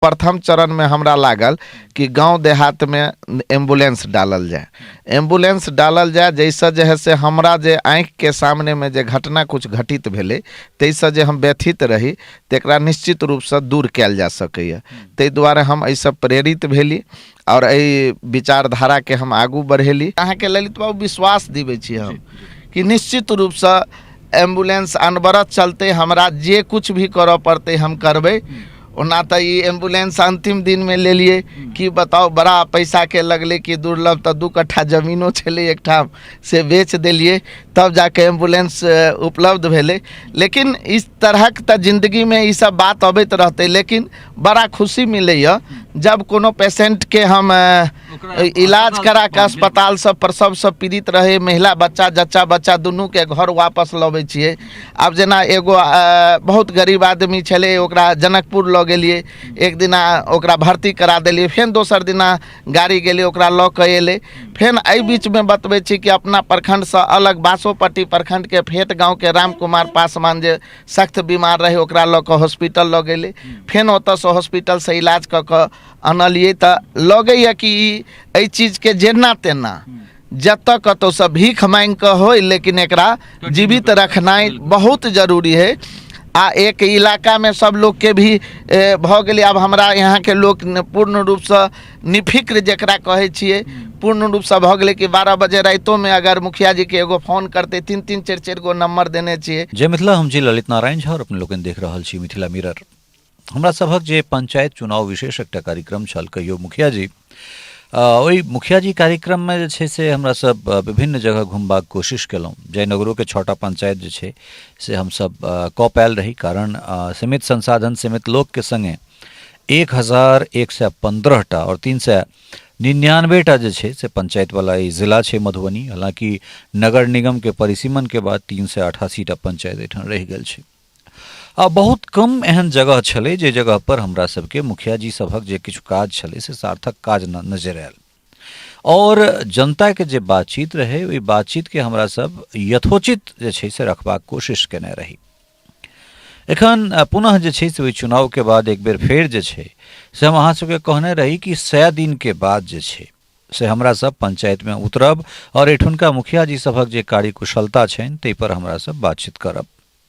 प्रथम चरण में हमरा लागल कि गांव देहात में एम्बुलेंस डालल जाए। एम्बुलेंस डालल जाए जैसे जे है से हमरा जे आँख के सामने में जे घटना कुछ घटित भेले तैसे जे हम व्यथित रही तेकरा निश्चित रूप से दूर कैल जा सकैए। ताहि दुआरे हम एहिसँ प्रेरित भेली और एहि विचारधारा के हम आगू बढ़ेली। अहाँ के ललित बाबू विश्वास दिबै छी हम कि निश्चित रूप से एम्बुलेंस अनवरत चलते, हमरा जे कुछ भी करऽ पड़ते हम करबै। ओना तो ये एम्बुलेंस अंतिम दिन में ले लिए कि बताओ बड़ा पैसा के लगले कि दुर्लभ तो 2 कट्ठा जमीनो छले एक ठाम से बेच दिलिए तब जाके एम्बुलेंस उपलब्ध भेले। लेकिन इस तरह तो जिंदगी में ये सब बात अबैत रहते, लेकिन बड़ा खुशी मिले जब कोनो पेशेंट के हम इलाज करा के अस्पताल सब प्रसव सब पीड़ित रहे महिला बच्चा जच्चा बच्चा दुनू के घर वापस लबै छिए। अब जेना एगो बहुत गरीब आदमी छले ओकरा जनकपुर लऽ गेलिए, एक दिना ओकरा भर्ती करा देलिए, फिर दोसर दिना गाड़ी गेलिए ओकरा लऽ के एले। फिर एहि बीच में बतबै छी कि अपना प्रखंड से अलग बासोपट्टी प्रखंड के फेट गाँव के राम कुमार पासवान जे सख्त बीमार रहे ओकरा लऽ के हॉस्पिटल लऽ गेले। फिर ओतऽ से हॉस्पिटल से इलाज कऽ के अनलिए। तो लगैए कि एहि चीज के जेना तेना जतऽ कतौ से भीख मांग के हो, लेकिन एकरा जीवित रखनाइ बहुत जरूरी है। आ एक इलाका में सब लोग के भी भ गेलै। अब हमरा यहाँ के लोग पूर्ण रूप से निफिक्र जकरा कहे छिए पूर्ण रूप से भ गेलै कि 12 बजे रातों में अगर मुखिया जी के एगो फोन करते 3-3 4-4 गो नंबर देने छिए। जय मिथिला, हम जी ललित नारायण झा और अपने लोगन देख रहल छी मिथिला मिरर। हमरा सभक जे पंचायत चुनाव विशेष एकटा कार्यक्रम छल कहियो मुखिया जी, ओहि मुखिया जी कार्यक्रम में जे छै से हमरा सब विभिन्न जगह घुमबाक कोशिश केलहुँ। जयनगरों के 6टा पंचायत जे छै से हम सब कऽ पायल रही, कारण सीमित संसाधन सीमित लोक के संगे 1115टा और 399टा जे छै से पंचायत वाला ई जिला छै मधुबनी। हालांकि नगर निगम के परिसीमन के बाद 388टा पंचायत एठाम रहि गेल छै। बहुत कम एहन जगह छलै जे जगह पर हमरा सबके मुखिया जी सभक जे किछु काज छलै से सार्थक काज नजर आयल। और जनता के जे बातचीत रहे ओहि बातचीत के हमरा सब यथोचित जे छै से रखबाक कोशिश केने रही। एखन पुनः जे छै से ओहि चुनाव के बाद एक बेर फेर जे छै से हम अहाँ सबके कहने रही कि 100 दिन के बाद जे छै से हमरा सब पंचायत में उतरब और एठुनका मुखिया जी सभक जे कार्यकुशलता छनि ताहि पर हमरा सब बातचीत करब।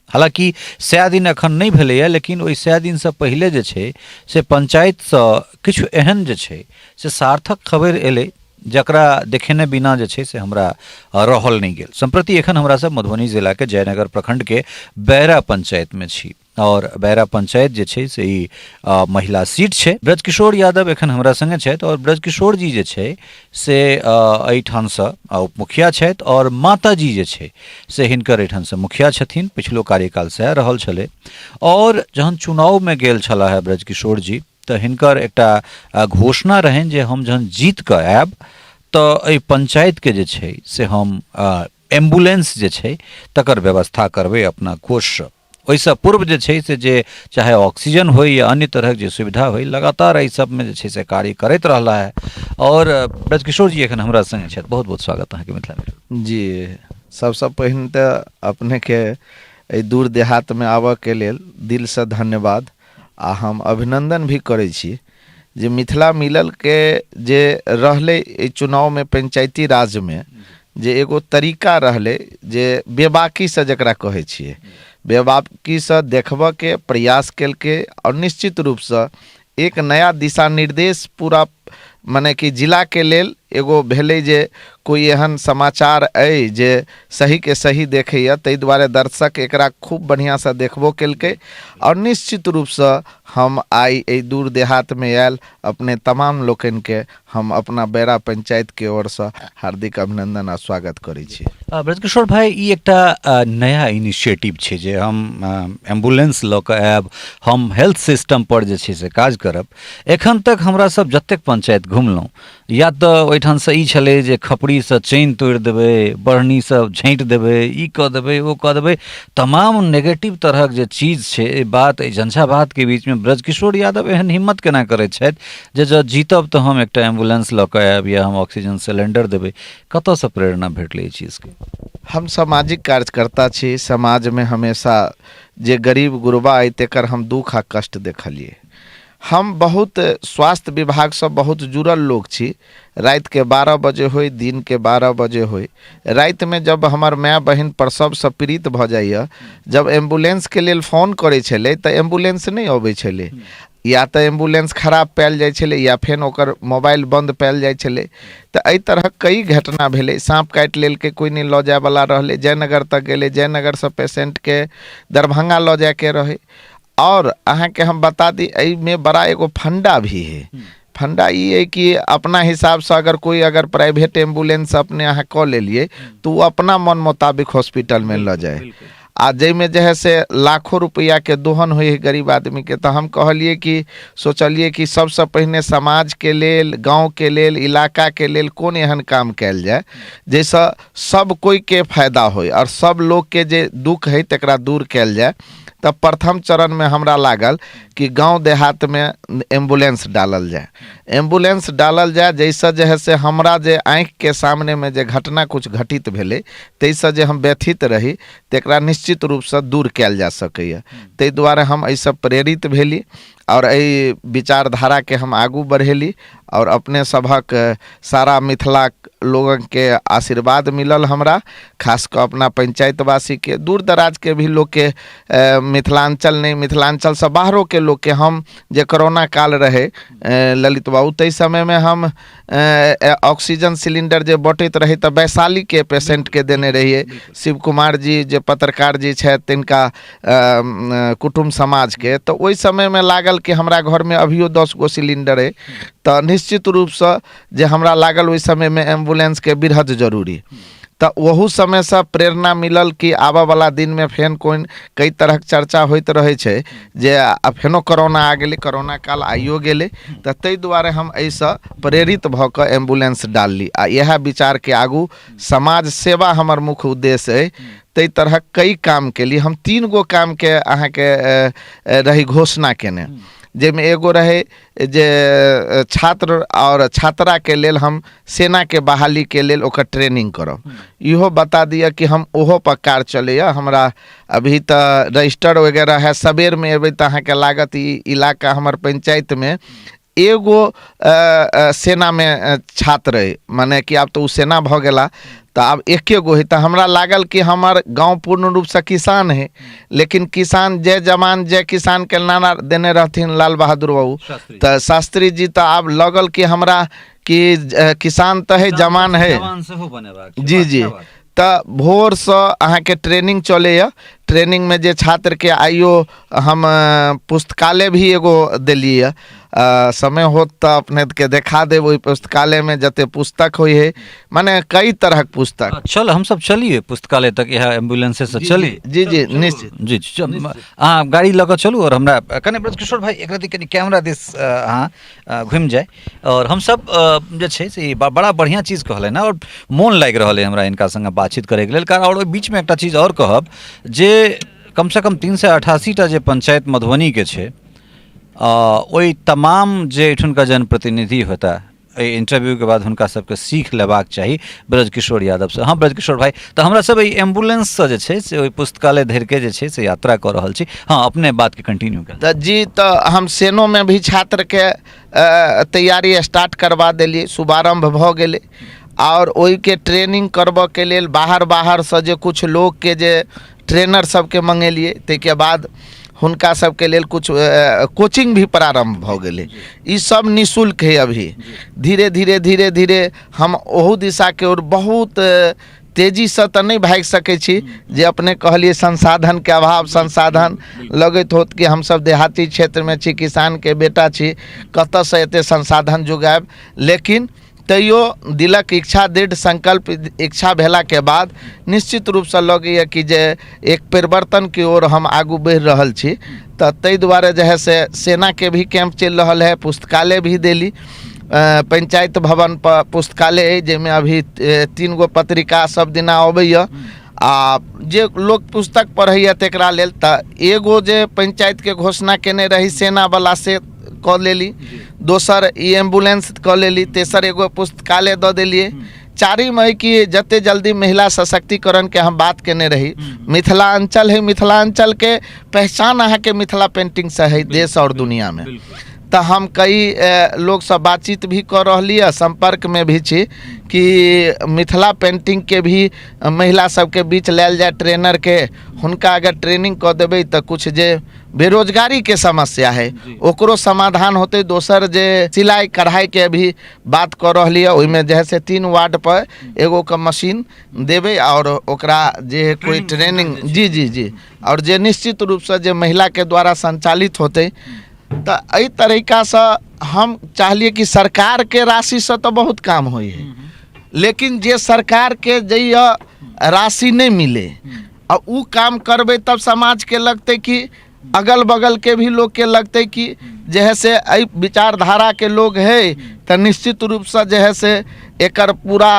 हालांकि 100 दिन अखन नहीं भेलैया, लेकिन ओहि 100 दिन से पहले जे छै से पंचायत से किछु एहन जे छै से सार्थक खबर एलै जकरा देखेने बिना जे छै से हमरा रहल नहीं गेल। संप्रति एखन हमरा सब मधुबनी जिला के जयनगर प्रखंड के बैरा पंचायत में छी और बैरा पंचायत जे छै से ई महिला सीट छै। ब्रजकिशोर यादव एखन हमरा संगे छथि और ब्रजकिशोर जी जे छै से एहिठाम से उप मुखिया छथि और माता जी जे छै से हिनकर एहिठाम से मुखिया छथिन, पिछलो कार्यकाल से रहल छलै। और जहन चुनाव में गेल छला है ब्रजकिशोर जी तो हिनकर एकटा घोषणा रहनि जे हम जहन जीत के आयब तो एहि पंचायत के जे छै से हम एम्बुलेंस जे छै तकर व्यवस्था करबै अपना कोष से। ओहिसँ पूर्व जे छै से जे चाहे ऑक्सीजन हो या अन्य तरह जे सुविधा हो लगातार एहि सब में जे छै से कार्य करैत रहला है। और ब्रजकिशोर जी एखन हमरा संगे छथि, बहुत बहुत स्वागत अहाँके मिथिला में। जी सबसे पहिने तो अपने के एहि दूर देहात में आबऽ के लेल दिल से धन्यवाद आ हम अभिनंदन भी करै छी जे मिथिला मिलल के जे रहले एहि चुनाव में पंचायती राज में जे एगो तरीका रहले जे बेबाकी से जकरा कहै छिए बेबाकी से देखबऽ के प्रयास केलकै और निश्चित रूप से एक नया दिशा निर्देश पूरा मने कि जिला के लेल एगो भेलै जे कोई एहन समाचार अइ जे सही के सही देखैया, ताहि दुआरे दर्शक एकरा खूब बढ़िया से देखबो केलकै। और निश्चित रूप से हम आई एहि दूर देहात में आयल अपने तमाम लोकन के हम अपना बैरा पंचायत के ओर से हार्दिक अभिनंदन आ स्वागत करै छी। ब्रजकिशोर भाई ई एकटा नया इनिशिएटिव छै जे हम एम्बुलेंस लऽ कऽ आयब, हम हेल्थ सिस्टम पर जे छै से काज करब। एखन तक हमरा सब जतेक पंचायत घुमलहुँ या तऽ ओहिठाम से ई छलै जे खपड़ी से चैन तोड़ि देबै, बढ़नी से झाँटि देबै, ई कऽ देबै ओ कऽ देबै, तमाम नेगेटिव तरहक जे चीज छै बात झंझावात के बीच में ब्रजकिशोर यादव एहन हिम्मत केना करैत छथि जे जँ जीतब तऽ हम एकटा एम्बुलेंस लऽ कऽ आयब या हम ऑक्सीजन सिलेंडर देबै। कतऽसँ प्रेरणा भेटलै ई चीज के? हम सामाजिक कार्यकर्ता छी, समाज में हमेशा जे गरीब गुरबा अइ तेकर हम दुख आ कष्ट देखलिए। हम बहुत स्वास्थ्य विभाग से बहुत जुड़ल लोग छी। रात के 12 बजे होय, दिन के 12 बजे होय, रात में जब हमर माय बहिन प्रसव से पीड़ित भ जाइए, जब एम्बुलेंस के लेल फोन करे छले त एम्बुलेंस नहीं अबै छले, या तो एम्बुलेंस खराब पायल जाय छले या फेन ओकर मोबाइल बंद पायल जाय छले। तो एहि तरह कई घटना भेले। सांप काटि लेल के कोई नहीं लऽ जाय वाला रहले, जयनगर तक गेले, जयनगर से पेशेंट के दरभंगा लऽ जाय के रहे। और अहाँ के हम बता दी, एहि में बड़ा एगो फंडा भी है। फंडा ये है कि अपना हिसाब से अगर कोई अगर प्राइवेट एम्बुलेंस अपने अहाँ कऽ लेलिए तो वो अपना मन मुताबिक हॉस्पिटल में लऽ जाए। आ जैमे जे है से लाखों रुपया के दोहन हुई है गरीब आदमी के। तो हम कहलिए कि सोचलिए कि सबसे पहले समाज के लेल, गांव के लेल, इलाका के लेल कौन एहन काम कैल जाए जैसे सब कोई के फायदा होय और सब लोग के जे दुख है तकरा दूर कैल जाए। तब प्रथम चरण में हमरा लागल कि गांव देहात में एम्बुलेंस डालल जाए। एम्बुलेंस डालल जाए जैसे जे है से हमरा जे आँख के सामने में जे घटना कुछ घटित भेले तैसे जे हम व्यथित रही तकरा निश्चित रूप से दूर कैल जा सकैए। ताहि दुआरे हम एहिसँ प्रेरित भेली और एहि विचारधारा के हम आगू बढ़ेली और अपने सभक सारा मिथिला लोगन के आशीर्वाद मिलल हमरा, खास कर अपना पंचायतवासी के, दूर दराज के भी लोग के, मिथिलांचल नहीं मिथिलांचल से बाहरों के लोग के। हम जे कोरोना काल रहे ललित बाबू, तै समय में हम ऑक्सीजन सिलेंडर जे बटैत रहे तो वैशाली के पेशेंट के देने रहिए। शिव कुमार जी जे पत्रकार जी छथि तिनका कुटुम्ब समाज के, तो ओहि समय में लागल कि हमरा घर में अभियो 10 गो सिलेंडर है। तो निश्चित रूप से जे हमरा लागल ओहि समय में एम्बुलेंस के बिरहद जरूरी। तो वहू समय से प्रेरणा मिलल कि आबा वाला दिन में फेन कोई कई तरह के चर्चा होइत रहे छे जे फेनो कोरोना आ गेले, कोरोना काल आइयो गेले। तो तै दुआरे हम ऐसा प्रेरित भ क एम्बुलेंस डालली आ यह विचार के आगू समाज सेवा हमर मुख्य उद्देश्य है। तै तरह कई काम के लिए हम 3 गो काम के अहाँ के रही घोषणा केने, जेमे एगो रहे जे छात्र और छात्रा के लेल हम सेना के बहाली के लेल ओकर ट्रेनिंग करब। इहो बता दिया कि हम ओहो पर कार चले। हमरा अभी तो रजिस्टर वगैरह है, सबेर में अभी तो अहाँ के लागत इलाका हमर पंचायत में एगो सेना में छात्र है, माने कि अब तो उ सेना भ गेला तो अब एके गो है। तो हमरा लागल कि हमार गांव पूर्ण रूप से किसान है, लेकिन किसान जय जवान जय किसान के नारा देने रहथिन लाल बहादुर बाबू, तो शास्त्री जी तो अब लगल कि हमरा कि किसान तो है जवान है। जी जी। तो भोर से अहाँ के ट्रेनिंग चले। ट्रेनिंग में जे छात्र के आइयो हम पुस्तकालय भी एगो दिलिए। समय होत तो अपने के देखा दे, वही पुस्तकालय में जते पुस्तक हुई है, माने कई तरह के पुस्तक। चल हम सब चलिए पुस्तकालय तक, यह एम्बुलेंस से चली। जी जी निश्चित जी अहाँ गाड़ी लऽ कऽ चलू और हमरा कने ब्रजकिशोर भाई एक रति कनी कैमरा दिस अहाँ घुमि जाए। और हम सब जे छै से बड़ा बढ़िया चीज कहले ना, और मोन लागि रहल है हमरा इनका संगे बातचीत करे के लेल। कारण और बीच में एकटा चीज और कहब जे कम से कम 388 टा जे पंचायत मधुबनी के छै, ओई तमाम जे एठुनका जनप्रतिनिधि होता इंटरव्यू के बाद हुनका सबके सीख लेबाक चाही ब्रजकिशोर यादव से। हाँ ब्रजकिशोर भाई, तो हमरा सब एम्बुलेंस से जे छै से ओई पुस्तकालय धरि के जे छै से यात्रा कर रहल छी। हाँ अपने बात के कंटिन्यू कर। जी तो हम सेनो में भी छात्र के तैयारी स्टार्ट करवा दिलिए, शुभारंभ भ गेले। और ओई के ट्रेनिंग करबऽ के लेल बाहर से जे कुछ लोग के जे ट्रेनर सबके मंगेलिए, ताहिके बाद हुनका सबके लेल कुछ कोचिंग भी प्रारंभ भ गेले। ई सब निःशुल्क है। अभी धीरे धीरे हम ओहू दिशा के ओर बहुत तेजी से तो नहीं भाग सके छी। जे अपने कहलिए संसाधन के अभाव, संसाधन लगत होत कि हम सब देहाती क्षेत्र में छी, किसान के बेटा छी, कतऽ से एते संसाधन जुगाएब। लेकिन तैयो दिलक इच्छा, दृढ़ संकल्प इच्छा भेला के बाद निश्चित रूप से लगैए कि जे एक परिवर्तन की ओर हम आगू बढ़ि रहल छी। तो तै दुआरे जे है से सेना के भी कैंप चल रहा है, पुस्तकालय भी देली। पंचायत भवन पर पुस्तकालय है, जेमे अभी 3 गो पत्रिका सब दिना अबैया। आ जे लोग पुस्तक पढ़ैया तकरा लेल तो एगो जे पंचायत के घोषणा केने रही सेना वाला से कऽ लेली, दोसर ई एम्बुलेंस कऽ लेली, तेसर एगो पुस्तकालय दऽ देलिए। चारिम है कि जते जल्दी महिला सशक्तिकरण के हम बात केने रही, मिथिलांचल है, मिथिलांचल के पहचान अहाँ के मिथिला पेंटिंग से है देश और दुनिया में। तो हम कई लोग से बातचीत भी कर रही है, संपर्क में भी छी कि मिथिला पेंटिंग के भी महिला सबके बीच लायल जाए ट्रेनर के, हुनका अगर ट्रेनिंग कर देबै तो कुछ जे बेरोजगारी के समस्या है ओकरो समाधान होते। दोसर जे सिलाई कढ़ाई के भी बात कर रही है, ओहिमे जैसे 3 वार्ड पर एगो का मशीन देवे और ओकरा जे कोई ट्रेनिंग जी और जे निश्चित रूप से जे महिला के द्वारा संचालित होते। तो एहि तरीका से हम चाहलिए कि सरकार के राशि से तो बहुत काम होई है, लेकिन जे सरकार के जइया राशि नहीं मिले और उ काम करबे तब समाज के लगते कि अगल बगल के भी लोग के लगते कि जैसे एहि विचारधारा के लोग है तो निश्चित रूप से जैसे एकर पूरा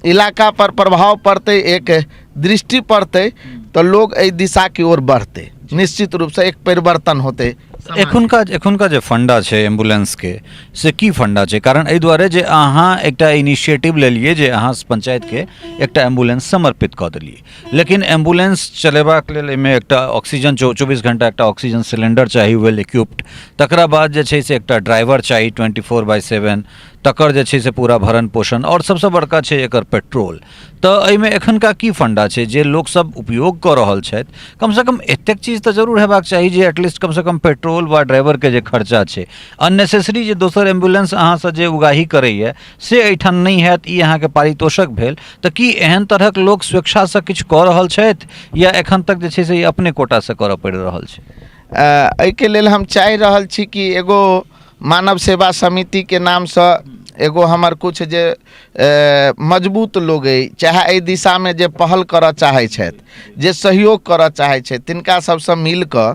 इलाका पर प्रभाव पड़ते, एक दृष्टि पड़ते तो लोग एहि दिशा की ओर बढ़ते, निश्चित रूप से एक परिवर्तन होते। एखुनका जे फंडा छै एम्बुलेंस के से की फंडा छै? कारण एहि दुआरे जे अहाँ एकटा इनिशिएटिव लेलिए जे अहाँ पंचायत के एकटा एम्बुलेंस समर्पित कऽ देलिए, लेकिन एम्बुलेंस चलेबाक लेल एहिमे एकटा ऑक्सीजन 24 घंटा एकटा ऑक्सीजन सिलेंडर चाही वेल इक्विप्ड, तकरा बाद जे छै से एकटा ड्राइवर चाही 24/7, तकर जे छै से पूरा भरण पोषण, और सबसे बड़का छै एकर पेट्रोल। तो एहिमे एखनका की फंडा छै जे लोग सब उपयोग कऽ रहल छथि? कम से कम एतेक चीज तऽ जरूर हेबाक चाही जे एटलीस्ट कम से कम पेट्रोल वा ड्राइवर के जे खर्चा छै, अननेसेसरी जे दोसर एम्बुलेंस अहाँ से जे उगाही करैए से एहिठाम नहीं हैत, ई अहाँके पारितोषक भेल। तऽ की एहन तरहक लोग स्वेच्छा से किछु कऽ रहल छथि या एखन तक जे छै से अपने कोटा से करऽ पड़ि रहल छै? एहिके लेल हम चाहि रहल छी कि एगो मानव सेवा समिति के नाम से एगो हमर कुछ जे मजबूत लोग है, चाहे एहि दिशा में जे पहल करऽ चाहे छथि, जे सहयोग करऽ चाहे छथि, तिनका सबसे मिल कऽ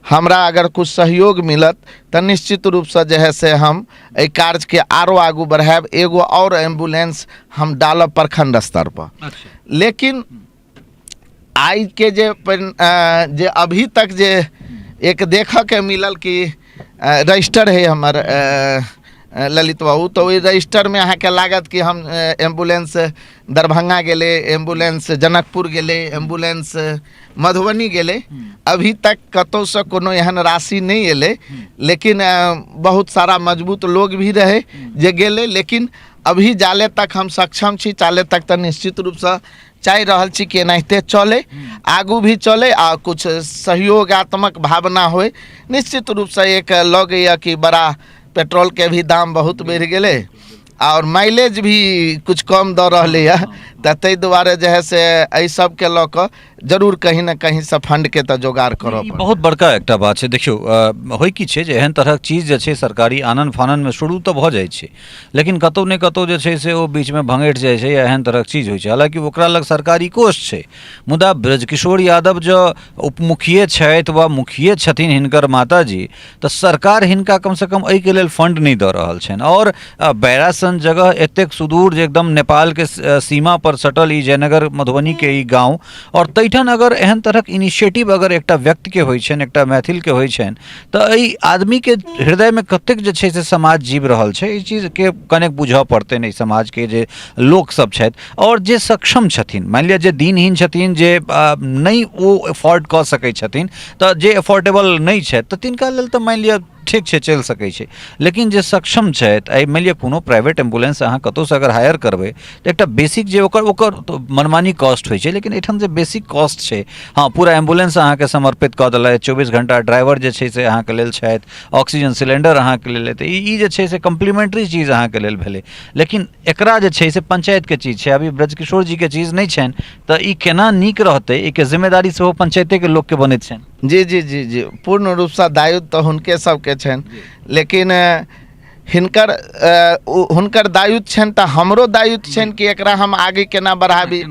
हमरा अगर कुछ सहयोग मिलत तो निश्चित रूप से जे है से हम एहि कार्य के आरो आगू बढ़ाएब। एगो और एम्बुलेंस हम डालब प्रखंड स्तर पर। लेकिन आई के जे अभी तक जे एक देख के मिलल कि रजिस्टर है हमर ललित बाबू, तो ओहि रजिस्टर में अहाँ के लागत कि हम एम्बुलेंस दरभंगा गेले, एम्बुलेंस जनकपुर गेले, एम्बुलेंस मधुबनी गेले, अभी तक कतौ से कोनो एहन राशि नहीं एले। लेकिन बहुत सारा मजबूत लोग भी रहे जे गेले, लेकिन अभी जाले तक हम सक्षम छी, चाले तक तो निश्चित रूप से चाहि रहल छी कि एनाहिते चले, आगू भी चले आ कुछ सहयोगात्मक भावना होए। निश्चित रूप से एक लगैया कि बड़ा पेट्रोल के भी दाम बहुत बढ़ गए और माइलेज भी कुछ कम दऽ रहले है, तो ताहि दुआरे जे है से एहि सब के लऽ कऽ जरूर कहीं ना कहीं से फंड के तो जोगाड़ करऽ पड़त। बहुत बड़का एकटा बात छै। देखियो होइ की छै जे एहन तरहक चीज जे छै सरकारी आनन फानन में शुरू तऽ भऽ जाइ छै, लेकिन कतौ ने कतौ जे छै से ओ बीच में भंगैट जाइ छै या एहन तरहक चीज होइ छै। हालांकि ओकरा लग सरकारी कोष छै, मुदा ब्रजकिशोर यादव जो उपमुखिये छथि वा मुखिये छथिन हिनकर माताजी, तऽ सरकार हिनका कम से कम एहि के लेल फंड नहीं दऽ रहल छनि। और बैरा सन जगह एतेक सुदूर जे एकदम नेपाल के सीमा पर सटल ई जयनगर मधुबनी के ई गाँव, और तैठन अगर एहन तरहक इनिशिएटिव अगर एकटा व्यक्ति के होइ छनि, एकटा मैथिल के होइ छनि, तऽ एहि आदमी के हृदय में कतेक जे छै से समाज जीव रहल छै, ई चीज के कनेक बुझऽ पड़तै ने समाज के जे लोक सब छथि और जे सक्षम छथिन। मान लिअ जे दीनहीन छथिन, जे नहीं ओ अफोर्ड कऽ सकै छथिन, तऽ जे अफोर्डेबल नहीं छथि तऽ तिनका लेल तऽ मान लिअ ठीक छै, चलि सकै छै। लेकिन जे सक्षम छथि, एहि मान लिअ कोनो प्राइवेट एम्बुलेंस अहाँ कतौ से अगर हायर करबै तऽ एकटा बेसिक जे ओकर तो मनमानी कॉस्ट होइ छै, लेकिन एहिठाम जे बेसिक कॉस्ट छै, हाँ पूरा एम्बुलेंस अहाँके समर्पित कऽ देलथि, 24 घंटा ड्राइवर जे छै से अहाँके लेल छथि, ऑक्सीजन सिलेंडर अहाँके लेल हेतै, ई जे छै से कम्प्लीमेंट्री चीज अहाँके लेल भेलै। लेकिन एकरा जे छै से पंचायत के चीज छै, अभी ब्रजकिशोर जी के चीज नहीं छनि, तऽ ई केना नीक रहतै, एके जिम्मेदारी सेहो पंचायते के लोक के बनैत छनि। जी जी जी जी पूर्ण रूप से दायित्व तो हुनके सबके छनि, लेकिन हुनकर दायित्व छनि तऽ हमरो दायित्व छनि कि एकरा हम आगे केना बढ़ाबी,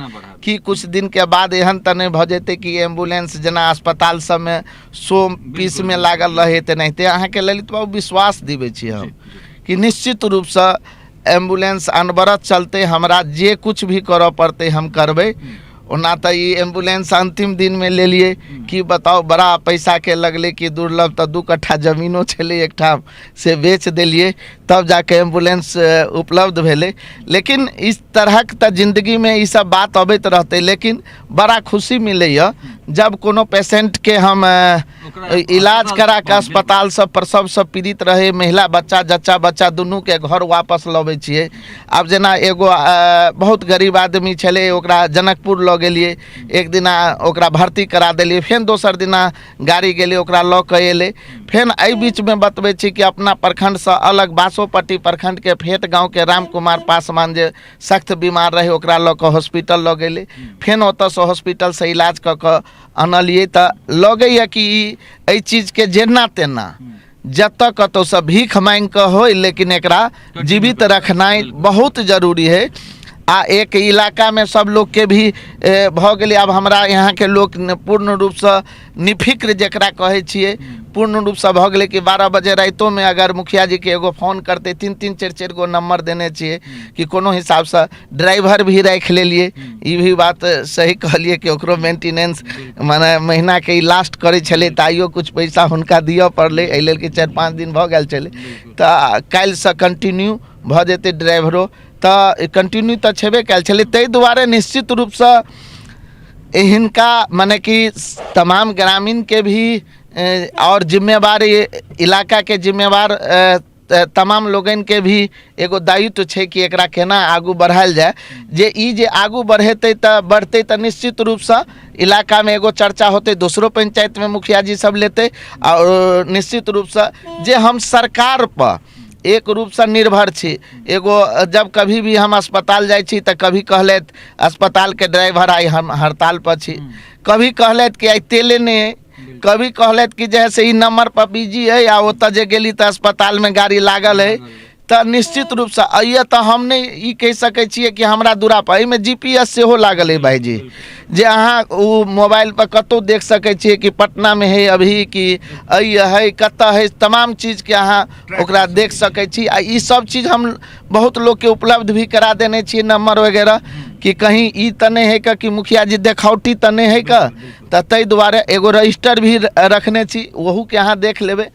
कि कुछ दिन के बाद एहन तऽ नहीं भऽ जेतै कि एम्बुलेंस जेना अस्पताल सब में 100 पीस में लागल रहे, तेनाहिते अहाँके ललित बाबू विश्वास दिबै छी हम कि निश्चित रूप से एम्बुलेंस अनवरत चलते, हमरा जे कुछ भी करऽ पड़तै हम करबै। ओना तो ये एम्बुलेंस अंतिम दिन में ले लिए कि बताओ बड़ा पैसा के लगले कि दुर्लभ, तो 2 कट्ठा जमीनो छले एकठाम से बेच दिलिए तब जाके एम्बुलेंस उपलब्ध भेले। लेकिन इस तरह तो जिंदगी में ये सब बात अबैत रहते, लेकिन बड़ा खुशी मिले जब कोनो पेशेंट के हम इलाज करा के अस्पताल सब प्रसव सब पीड़ित रहे, महिला बच्चा जच्चा बच्चा दुनू के घर वापस लबै छियै। आब जेना एगो बहुत गरीब आदमी छलै, ओकरा जनकपुर लऽ गेलियै, एक दिना ओकरा भर्ती करा देलियै, फेर दोसर दिना गाड़ी गेलै ओकरा लऽ कऽ एलै। फेर एहि बीचमे बतबै छी कि अपना प्रखंडसँ अलग बासोपट्टी प्रखंडके फेट गाँवके राम कुमार पासवान जे सख्त बीमार रहे ओकरा लऽ कऽ हॉस्पिटल लऽ गेलै। फेर ओतऽसँ हॉस्पिटलसँ इलाज कऽ कऽ अनलियै। तऽ लगैए कि एहि चीजके जेना तेना जतऽ कतौसँ भीख मांगि कऽ होय, लेकिन एकरा जीवित रखनाइ बहुत जरूरी है। आ एक इलाका में सब लोग के भी भऽ गेलै। आब हमरा यहाँ के लोग पूर्ण रूप से निफिक्र जकरा कहै छियै, पूर्ण रूप से भऽ गेलै कि 12 बजे राइतो में अगर मुखिया जी के एगो फोन करते, 3-3 4-4 गो नंबर देने छियै कि कोनो हिसाब से ड्राइवर भी राखि लेलिए। ई भी बात सही कहलिए कि ओकरो मेंटेनेंस माने महीना के लास्ट करे छले, ताइयो कुछ पैसा हुनका दिअ पड़लै, एहि लेल कि 4-5 दिन भऽ गेल छलै। तऽ काल्हि से कंटिन्यू भऽ जेतै ड्राइवरो, तऽ कंटिन्यू तऽ छेबे कयल छलै। ताहि दुआरे निश्चित रूपसँ हिनका मने कि तमाम ग्रामीण के भी और जिम्मेवार इलाका के जिम्मेवार तमाम लोगन के भी एगो दायित्व छै कि एकरा केना आगू बढ़ायल जाए। जे ई जे आगू बढ़ेतै तऽ बढ़तै तऽ निश्चित रूपसँ इलाका में एगो चर्चा होते, दोसरो पंचायत में मुखिया जी सब लेते। और निश्चित रूपसँ जे हम सरकार पर एक रूप से निर्भर छी। एगो जब कभी भी हम अस्पताल जाइ छी तऽ कभी कहलैत अस्पताल के ड्राइवर आइ हम हड़ताल पर छी, कभी कहलैत कि आइ तेले नहीं है, कभी कहलैत कि जैसे ई नंबर पर बिजी है या ओतऽ जे गेली तऽ अस्पताल में गाड़ी लागल है। तऽ निश्चित रूप से अइए तऽ हम नहीं ई कहि सकै छियै कि हमरा दूरा पर एहिमे GPS सेहो लागल है भाईजी, जे अहाँ ओ मोबाइल पर कतौ देख सकै छियै कि पटना में है अभी कि अइए है कतऽ है, तमाम चीज के अहाँ ओकरा देख सकै छी। आ ई सब चीज हम बहुत लोग के उपलब्ध भी करा देने छियै नंबर वगैरह, कि कहीं ई तऽ नहीं है कि मुखिया जी देखावटी तऽ नहीं है का। तऽ ताहि दुआरे एगो रजिस्टर भी रखने छी, वहू के अहाँ देख लेबै।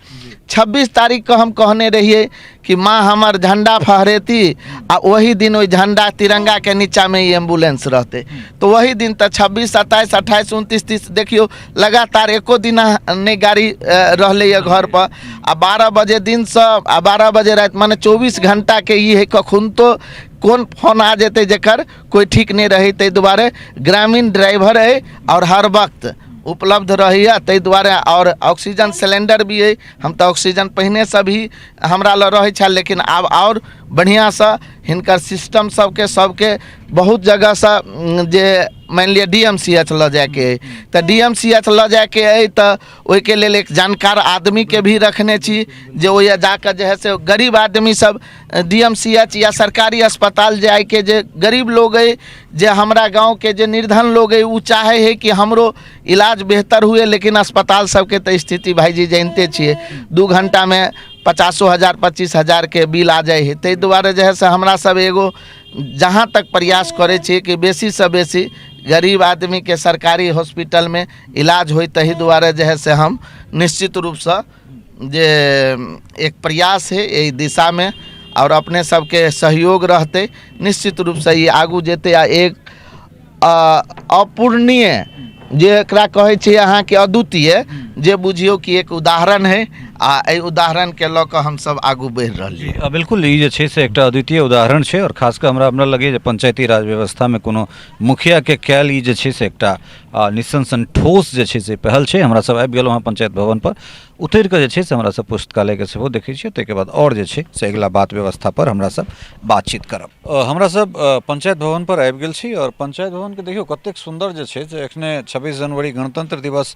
26 तारीख को हम कहने रहिए कि माँ हमर झंडा फहरेती आ वही दिन वही झंडा तिरंगा के नीचा में ही एम्बुलेंस रहते। तो वही दिन तक 26, 27, 28, 29, 30 देखियो लगातार एको दिन नहीं गाड़ी रहले घर पर। आ 12 बजे दिन से आ 12 बजे रात माने 24 घंटा के ये है, कखुन तो कौन फोन आ जेते जेकर कोई ठीक नहीं रही। ताहि दुआरे ग्रामीण ड्राइवर है और हर वक्त उपलब्ध रही है। ताहि दुआरे और ऑक्सीजन सिलेंडर भी है। हम तो ऑक्सीजन पहने से भी हमरा ल रहे छल, लेकिन अब और बढ़िया से हिनकर सिस्टम सबके बहुत जगह से जे मान लिया DMCH ल जाके है, तो DMCH ल जाके है तो ओहि के लेल एक जानकार आदमी के भी रखने छी, जो ओहि जाकर जे है से गरीब आदमी सब DMCH या सरकारी अस्पताल जाए के जे गरीब लोग है, जे हमरा गांव के जे निर्धन लोग है, वो चाहे है कि हमरो इलाज बेहतर हुए। लेकिन अस्पताल सबके तो स्थिति भाईजी जानते छिए, 2 घंटा में 50,000 25,000 के बिल आ जाए है। ताहि दुआरे जे है से हमरा सब एगो जहाँ तक प्रयास करे छी कि बेसी से बेसी गरीब आदमी के सरकारी हॉस्पिटल में इलाज हो। तही दुआरे जे है से हम निश्चित रूप से जे एक प्रयास है यही दिशा में, और अपने सबके सहयोग रहते निश्चित रूप से ये आगू जेते। आ एक अपूर्णीय जेकरा कहै छै अहाँ के अद्वितीय, जे बुझियो कि एक उदाहरण है। आ एहि उदाहरण के लऽ कऽ हम सब आगू बढ़ि रहलियै। बिल्कुल ई जे छै से एकटा अद्वितीय उदाहरण छै। और खास कऽ हमरा लगे जे पंचायती राज व्यवस्था में कोनो मुखिया के कैल ई जे छै से एकटा निसंसन ठोस जे छै से पहल छै। हमरा सब आबि गेलहुँ हँ पंचायत भवन पर, उतर कऽ जे छै से हमरा सब पुस्तकालय के सेहो देखै छियै। ताहिके बाद और जे छै से अगिला बात व्यवस्था पर हमरा सब बातचीत करब। हमरा सब पंचायत भवन पर आबि गेल छी, और पंचायत भवन के देखियो कतेक सुंदर जे छै से एखने 26 जनवरी गणतंत्र दिवस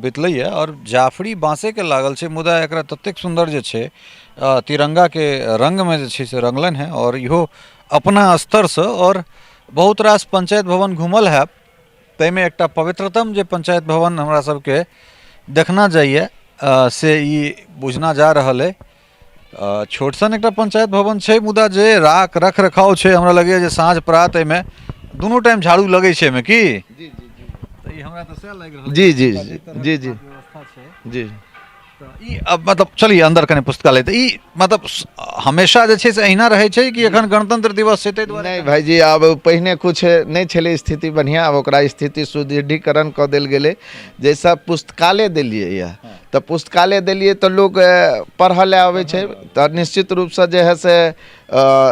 बितलैए और जाफरी बाँसे के लागल छै। मुदा एकरा ततेक सुंदर जे छै तिरंगा के रंग में जे छै से रंगलन है। और इहो अपना स्तर से और बहुत रास पंचायत भवन घूमल है, ताहिमे एकटा पवित्रतम जे पंचायत भवन हमरा सबके देखना जाइए से ई बुझना जा रहल है। छोट सन एकटा पंचायत भवन छै, मुदा जे रख रखाव छै हमरा लगैए जे साँझ प्रात एहिमे दुनू टाइम झाड़ू लगै छै एहिमे की। जी जी जी, हमरा तऽ सएह लागि रहल। जी जी जी जी जी। ई अब मतलब चलिए अंदर कने पुस्तकालय तऽ ई मतलब हमेशा जे छै से अहिना रहै छै कि एखन गणतंत्र दिवस छै ताहि दुआरे नहीं भाईजी, अब पहिने कुछ नहीं छले स्थिति बढ़िया, अब ओकरा स्थिति सुदृढ़ीकरण कऽ देल गेलै। जैसा पुस्तकालय देलिए यऽ तऽ पुस्तकालय देलिए तऽ लोग पढ़ऽ ले आबै छै, तऽ निश्चित रूप से जे है से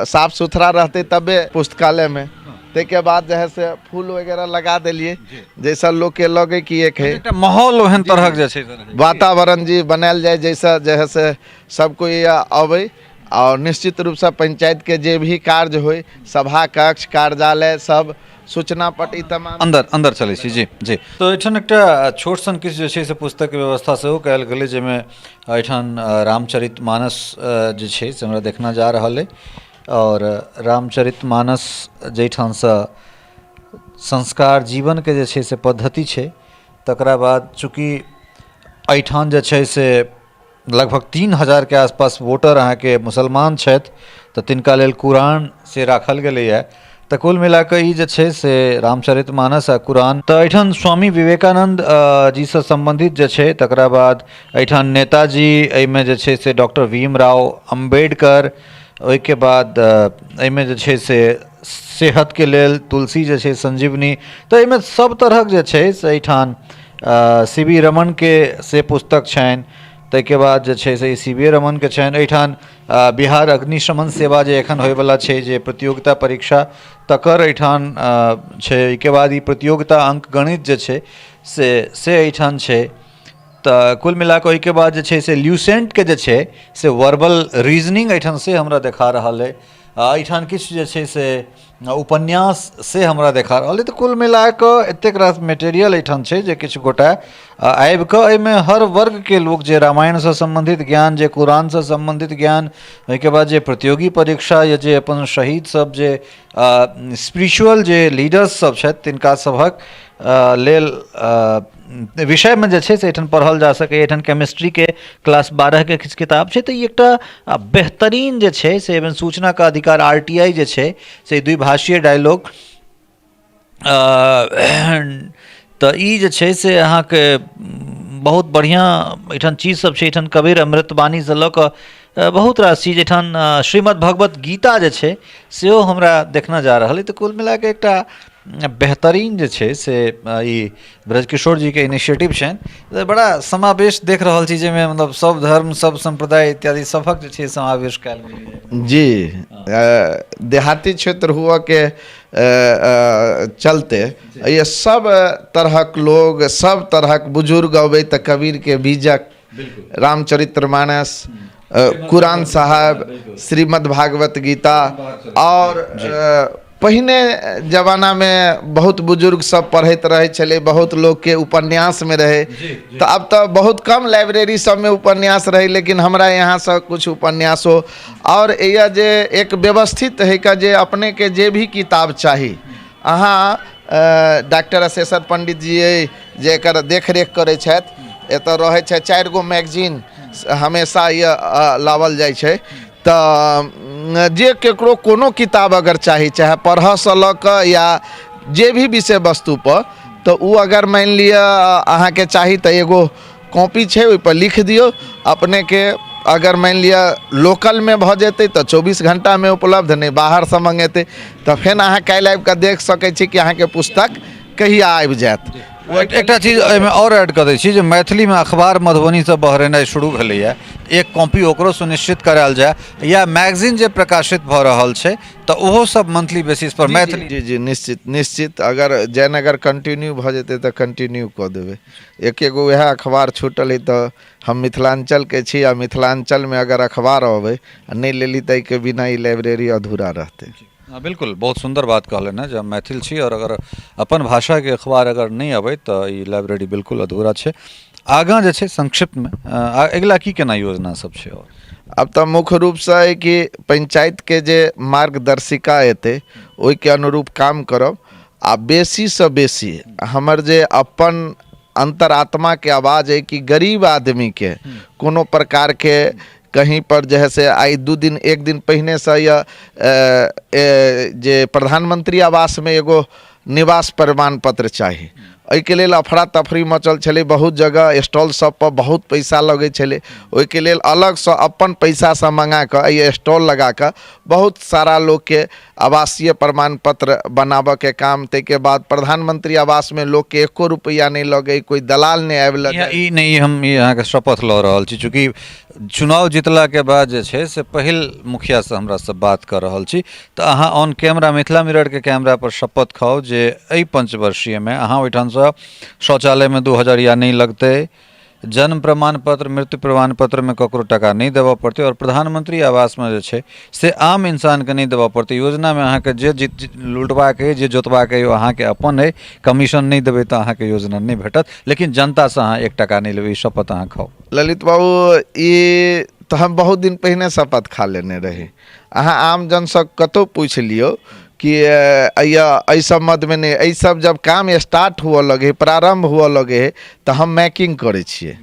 साफ सुथरा रहते तबे पुस्तकालय में। के बाद जो है से फूल वगैरह लगा दिलिए, जैसा लोग के लगे कि एक है एकटा माहौल ओहन तरहक जे छै से रहै छै। वातावरण जी बनायल जाए, जैसा जो है से सब कोई अबै। और निश्चित रूप से पंचायत के जे भी कार्य होय, सभा कक्ष, कार्यालय, सब सूचना पट ई तमाम अंदर अंदर चलै छी जी जी। तो एहिठाम एकटा छोट सन किछु जे छै से पुस्तक के व्यवस्था सेहो कयल गेलै, जाहिमे एहिठाम रामचरितमानस जे छै से हमरा देखना जा रहल अइ। और रामचरितमानस जाहिठामसँ संस्कार जीवन के जे छै से पद्धति छै, तकरा बाद चूँकि एहिठाम जे छै से लगभग 3000 के आसपास वोटर अहाँके मुसलमान छथि, तऽ तिनका लेल कुरान से राखल गेलैए। तऽ कुल मिला कऽ ई जे छै से रामचरितमानस आ कुरान, तऽ एहिठाम स्वामी विवेकानंद जी से संबंधित जे छै, तकरा बाद एहिठाम नेताजी, एहिमे जे छै से डॉक्टर भीमराव अम्बेडकर, ओहिके बाद एहिमे जे छै से सेहत के लेल तुलसी जे छै संजीवनी, तऽ एहिमे सब तरहक जे छै से एहिठाम सी.वी. रमन के से पुस्तक छनि। ताहिके बाद जे छै से ई सी.वी. रमन के छनि। एहिठाम बिहार अग्निशमन सेवा जे एखन होयवला छै, जे प्रतियोगिता परीक्षा, तकर एहिठाम छै। एहिके बाद ई प्रतियोगिता अंक गणित जे छै से एहिठाम छै। तऽ कुल मिला कऽ ओहिके बाद जे छै से ल्यूसेंट के जे छै से वर्बल रीजनिंग एहिठाम से हमरा देखा रहल अइ। एहिठाम किछु जे छै से उपन्यास से हमरा देखा रहल अइ। तऽ कुल मिला कऽ एतेक रास मटेरियल एहिठाम छै जे किछु गोटा आबि कऽ एहिमे हर वर्गके लोक, जे रामायणसँ सम्बन्धित ज्ञान, जे कुरानसँ सम्बन्धित ज्ञान, ओहिके बाद जे प्रतियोगी परीक्षा, या जे अपन शहीद सब, जे स्पिरिचुअल जे लीडर्स सब छथि, तिनका सभक लेल विषयमे जे छै से एहिठाम पढ़ल जा सकैए। एहिठाम केमिस्ट्रीके क्लास 12 के किछु किताब छै। तऽ ई एकटा बेहतरीन जे छै से एवं सूचना का अधिकार RTI जे छै से द्विभाषीय डायलॉग, तऽ ई जे छै से अहाँके बहुत बढ़िआँ एहिठाम चीज सब छै। एहिठाम कबीर अमृतबाणीसँ लऽ कऽ बहुत रास चीज, एहिठाम श्रीमद् भगवत गीता जे छै सेहो हमरा देखना जा रहल अइ। तऽ कुल मिला कऽ एकटा बेहतरीन जे छै से ई ब्रजकिशोर जी के इनिशिएटिव छनि। बड़ा समावेश देख रहल छी, जाहिमे मतलब सब धर्म, सब संप्रदाय इत्यादि सभक जे छै समावेश कयल गेलै जी। देहाती क्षेत्र हुआ के चलते ये सब तरहक लोग, सब तरहक बुजुर्ग अबै तऽ कबीर के बीजक, रामचरितमानस, कुरान साहब, श्रीमद् भागवत गीता, और पहिने जमाना में बहुत बुजुर्ग सब पढ़ैत रहे छले, बहुत लोग के उपन्यास में रहे। तो अब तो बहुत कम लाइब्रेरी सब में उपन्यास रहे, लेकिन हमरा यहाँ से कुछ उपन्यासो, और यह जे एक व्यवस्थित है का जे अपने के जे भी किताब चाही, अहाँ डॉक्टर अशेषर पंडित जी जे एकर देख रेख करे छथि। एतऽ रहे छै 4 गो मैगजीन हमेशा ये लावल जाइ छै। तऽ जे केकरो कोनो किताब अगर चाही, चाहे पढ़ऽसँ लऽ कऽ या जे भी विषय वस्तु पर, तऽ उ अगर मानि लिअ अहाँके चाही तऽ एगो कॉपी छै, ओहिपर लिख दियौ। अपने के अगर मानि लिअ लोकलमे भऽ जेतै तऽ 24 घंटामे उपलब्ध, नहि बाहरसँ मँगेतै तऽ फेर अहाँ काल्हि आबि कऽ देख सकै छी कि अहाँके पुस्तक कहिया आबि जायत। एकटा चीज एहिमे और ऐड कऽ दै छी, जे मैथिलीमे अखबार मधुबनीसँ बहरेनाइ शुरू भेलैए, एक कॉपी ओकरो सुनिश्चित करायल जाय, या मैगजीन जे प्रकाशित भऽ रहल छै तऽ ओहो सब मंथली बेसिस पर मैथिली। जी जी निश्चित निश्चित, अगर जयनगर कंटिन्यू भऽ जेतै तऽ कंटिन्यू कऽ देबै। एक एगो वएह अखबार छूटल है, तऽ हम मिथिलांचल के छी, आ मिथिलांचल में अगर अखबार अबै आ नहीं लेली तऽ के बिना ई लाइब्रेरी अधूरा रहतै। हाँ बिल्कुल, बहुत सुंदर बात कहलन है। जब मैथिल छी और अगर अपन भाषा के अखबार अगर नहीं अबै तऽ ई लाइब्रेरी बिल्कुल अधूरा छै। आगाँ जे छै संक्षिप्त में अगिला की केना योजना सब छै? और अब तऽ मुख्य रूप से है कि पंचायत के जे मार्गदर्शिका एतै ओहि के अनुरूप काम करब, आ बेसी से बेसी हमर जे अपन अंतरात्मा के आवाज है कि गरीब आदमी के कोनो प्रकार के कहीं पर जो है से आई 2 दिन 1 दिन पहिने से यह जे प्रधानमंत्री आवास में एगो निवास प्रमाण पत्र चाहिए, एहिके लेल अफरा तफरी मचल छलै, बहुत जगह स्टॉल सब पर बहुत पैसा लगै छलै, ओहिके लेल अलगसँ अपन पैसासँ मंगा कऽ एहि स्टॉल लगा कऽ बहुत सारा लोकके आवासीय प्रमाण पत्र बनाबऽके काम, ताहिके बाद प्रधानमंत्री आवासमे लोकके एको रुपैआ नहीं लगे, कोई दलाल नहीं आबि लगे। ई नहीं हम ई अहाँके शपथ लऽ रहल छी, चूँकि चुनाव जीतला के बाद जे छै से पहिल मुखिया से हमरा सब बात कर रहल छी, तऽ अहाँ ऑन कैमरा मिथिला मिरर के कैमरा पर शपथ खाओ जे एहि पंचवर्षीय में अहाँ ओहिठामसँ शौचालय में 2000 नहीं लगते, जन्म प्रमाण पत्र मृत्यु प्रमाण पत्र में ककरो टका नहीं देबऽ पड़ते, और प्रधानमंत्री आवास में जे छै से आम इंसान के नहीं देबऽ पड़ते। योजना में अहाँके जे लुटबाक है जे जोतबाक है अहाँके अपन है, कमीशन नहीं देबै तऽ अहाँके योजना नहीं भेटत, लेकिन जनता से अहाँ 1 टका नहीं लेबै, ई शपथ अहाँ खाओ। ललित बाबू, ई तऽ हम बहुत दिन पहिने शपथ खा लेने रही। अहाँ आम जनसँ कतहु पूछि लियौ कि एहि संबंध में नहीं, एहि सब जब काम स्टार्ट हुआ लगे, प्रारंभ हुआ लगे, तो हम मैकिंग करे छिए,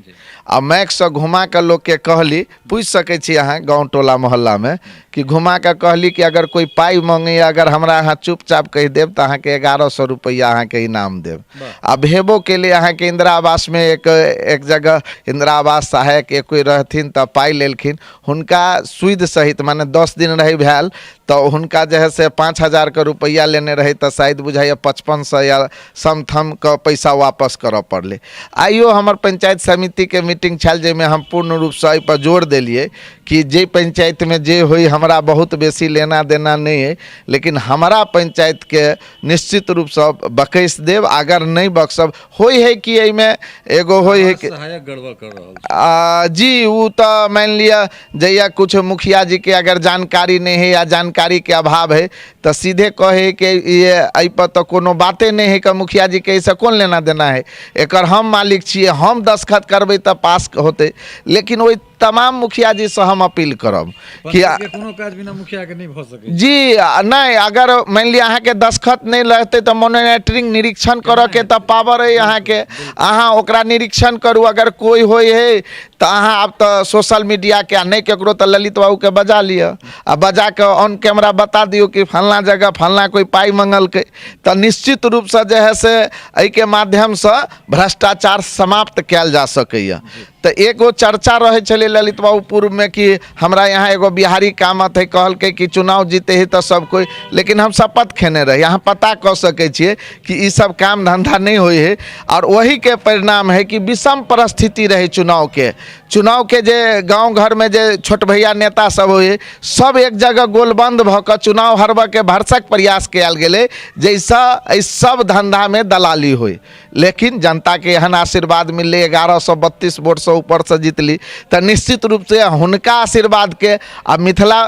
आ मैक से घुमा के लोग के कहली, पूछ सके छी अहाँ गाँव टोला मोहल्ला में कि घुमा के कहली कि अगर कोई पाई मांगे, अगर हमरा अहाँ चुपचाप कह देव तो अहाँ के 1100 रुपया अहाँ के इनाम देव। आ भेबो के लिए अहाँ के इंदिरा आवास में एक जगह इंदिरा आवास सहायक एक कोई रहथिन, तो पाई लेलखिन, हुनका सुद सहित माने 10 दिन रही भेल, तो हुनका जे है से 5000 के रुपया लेने रहे, तो शायद बुझाइए 5500 या समथम के पैसा वापस करऽ पड़ले। आइयो हमर पंचायत समिति के मीटिंग छल, जाहिमे हम पूर्ण रूप से एहि पर जोर देलिए कि जे पंचायत में जे होई हमरा बहुत बेसी लेना देना नहीं है, लेकिन हमारा पंचायत के निश्चित रूप से बकैस देव, अगर नहीं बक्सब होई है कि एहिमे एगो होई है कि सहायक गड़बड़ कर रहल जी, वो तो मान लिया जैया कुछ मुखिया जी के अगर जानकारी नहीं है या जानकारी के अभाव है, तो सीधे कहे कि ये एहि पर तो कोनो बाते नहीं है कि मुखिया जी के ऐसे कौन लेना देना है, एकर हम मालिक छिए, हम दस्तखत करबै तो पास होते। लेकिन वही तमाम मुखिया जी से हम अपील करब कि कोनो काज बिना मुखिया के नहीं भ सकै जी नहीं, अगर मान लिया अहाँ के दस्तखत नहीं लगते तो मॉनिटरिंग निरीक्षण करऽ के तो पावर है अहाँ के, अहाँ ओकरा निरीक्षण करू, अगर कोई होय है तो अहाँ अब तो सोशल मीडिया के नहीं केकरो तो ललित बाबू के बजा लिया, आ बजा के ऑन कैमरा बता दियो कि फलना जगह फलना कोई पाई मंगल के, तो निश्चित रूप से जो है से एहि के माध्यम से भ्रष्टाचार समाप्त कैल जा सकैया। तो एगो चर्चा रहे चले ललित बाबू पूर्व में कि हमरा यहाँ एगो बिहारी कामत है, कहल के कि चुनाव जीते है तो सब कोई, लेकिन हम शपथ खेने रहे, यहाँ पता कह सके छिए कि ई सब काम धंधा नहीं हुई है, और वही के परिणाम है कि विषम परिस्थिति रहे चुनाव के जे गांव घर में जे छोट भैया नेता सब हुए, सब एक जगह गोलबंद भऽ चुनाव हरबऽ के भरसक प्रयास कयल गेलै, जैसा इस सब धंधा में दलाली हुई। लेकिन जनता के एहन आशीर्वाद मिलले, 1132 वोट से ऊपर से जीतली, तो निश्चित रूप से हुनका आशीर्वाद के आ मिथिला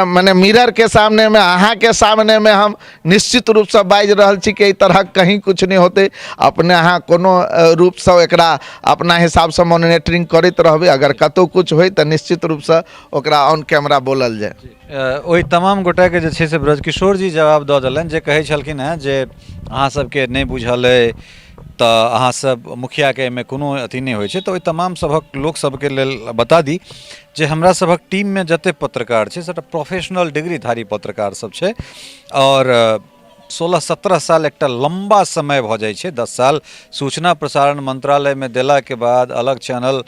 माने मिरर के सामने में, अहाँ के सामने में हम निश्चित रूप से बाजि रहल छी कि तरह कहीं कुछ नहीं होते। अपने अहाँ कोनो रूप से एकरा अपना हिसाब से मॉनिटरिंग करैत रहबै, अगर कतौ कुछ होय तो निश्चित रूप से ओकरा ऑन कैमरा बोलल जाए। ओहि तमाम गोटा के जे छै से ब्रजकिशोर जी जवाब दऽ देलनि, जे कहै छलखिन हेँ जे अहाँ सबके नहीं बुझल अइ तऽ अहाँ सब मुखिया के एहिमे कोनो अथी नहीं होइ छै। तऽ ओहि तमाम सभक लोक सबके लेल बता दी जे हमरा सभक टीम में जते पत्रकार छै सबटा प्रोफेशनल डिग्रीधारी पत्रकार सब छै, और 16-17 साल एकटा लंबा समय भऽ जाइ छै। 10 साल सूचना प्रसारण मंत्रालय में देला के बाद अलग चैनल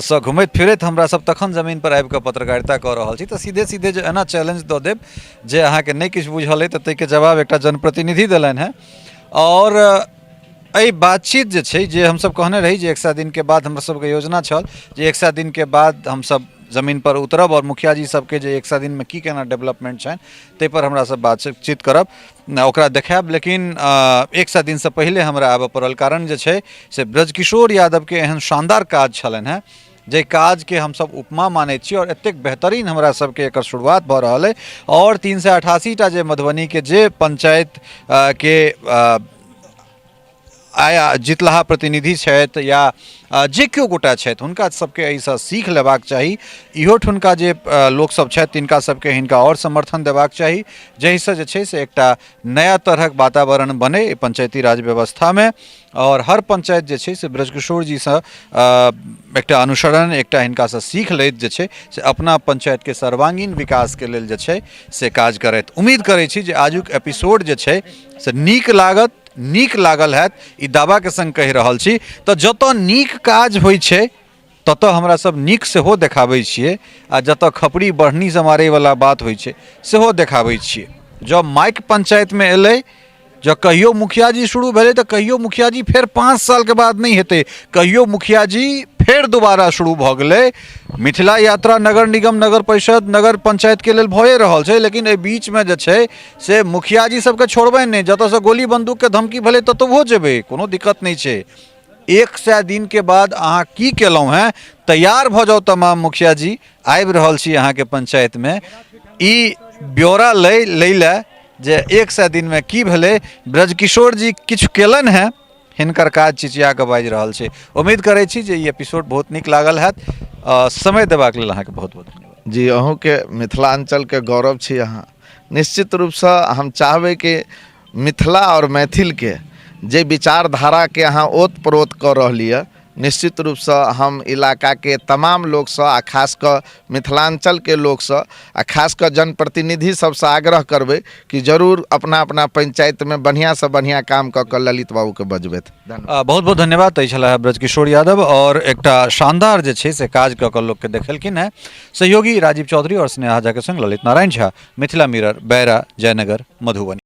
से घुमैत फिरैत हमरा सब तखन जमीन पर आबि कऽ पत्रकारिता कऽ रहल छी। तऽ सीधे सीधे जे एना चैलेंज दऽ देब जे अहाँके नहीं किछु बुझल अइ, तऽ ताहिके जवाब एकटा जनप्रतिनिधि देलनि हैं। और एहि बातचीत जे छै, जे हमसब कहने रही जे 100 दिन के बाद हमरा सबके योजना छल जे 100 दिन के बाद हमसब जमीन पर उतरब, और मुखिया जी सबके जे 100 दिन में की केना डेवलपमेंट छनि ताहि पर हमरा सब बातचीत करब, ओकरा देखायब। लेकिन 100 दिन से पहले हमरा आबऽ पड़ल, कारण जे छै से ब्रजकिशोर यादव के एहन शानदार काज छलनि हैं, जे काज के हम सब उपमा मानै छी, और एतेक बेहतरीन हमरा सबके एकर शुरुआत भऽ रहल है। और 388 टा जे मधुबनी के जे पंचायत के आया जितलाहा प्रतिनिधि छथि या जे केओ गोटा छथि, हुनका सबके एहिसँ सीख लेबाक चाही। इहो ठुनका जे लोक सब छथि तिनका सबके हिनका और समर्थन देबाक चाही, जाहिसँ जे छै से एकटा नया तरहक वातावरण बने पंचायती राज व्यवस्था में, और हर पंचायत जे छै से ब्रजकिशोर जी से एकटा अनुसरण, एकटा हिनकासँ सीख लैत जे छै से अपना पंचायत के सर्वांगीण विकास के लेल जे छै से काज करैत। उम्मीद करै छी जे आजुक एपिसोड जे छै से नीक लागत, नीक लागल हैत ई दावा के संग कहि रहल छी। तऽ जतऽ नीक काज होइ छै ततऽ हमरा सब नीक सेहो देखाबै छियै, आ जतऽ खपड़ी बढ़नी से मारैवला बात होइ छै सेहो देखाबै छियै। जब माइक पंचायतमे एलै, जब कहियो मुखिया जी शुरू भेलै तऽ कहियो मुखिया जी फेर 5 साल के बाद नहीं हेतै, कहियो मुखिया जी फेर दोबारा शुरू भऽ गेलै। मिथिला यात्रा नगर निगम, नगर परिषद, नगर पंचायत के लेल भए रहल छै, लेकिन एहि बीच में जे छै से मुखिया जी सबके छोड़बै नहीं, जतऽ से गोली बंदूक के धमकी भेलै ततऽ जेबै, कोनो दिक्कत नहीं छै। 100 दिन के बाद अहाँ की केलहुँ हैं, तैयार भऽ जाउ तमाम मुखिया जी, आबि रहल छी अहाँके पंचायत में ई ब्यौरा लै जे 100 दिन में की भेलै। ब्रजकिशोर जी किछु केलनि हैं, हिनकर काज चिचिया के बाजि रहल छै। उम्मीद करै छी जे ई एपिसोड बहुत नीक लागल हैत। समय देबाक लेल अहाँके बहुत बहुत धन्यवाद। जी, अहूँके मिथिलांचल के गौरव छी अहाँ। निश्चित रूपसँ हम चाहबै कि मिथिला और मैथिल के जे विचारधारा के अहाँ ओत प्रोत कऽ रहली है, निश्चित रूपसँ हम इलाका के तमाम लोकसँ आ खास कऽ मिथिलांचल के लोकसँ आ खास कऽ जनप्रतिनिधि सबसँ आग्रह करबै कि जरूर अपना अपना पंचायत में बढ़िया से बढ़िया काम कऽ कऽ ललित बाबू के बजबैत। बहुत बहुत धन्यवाद। तऽ छलाह ब्रजकिशोर यादव, और एकटा शानदार जे छै से काज कऽ कऽ लोकके देखेलखिन हैं। सहयोगी राजीव चौधरी और स्नेहा झा के संग ललित नारायण झा, मिथिला मिरर, बैरा, जयनगर, मधुबनी।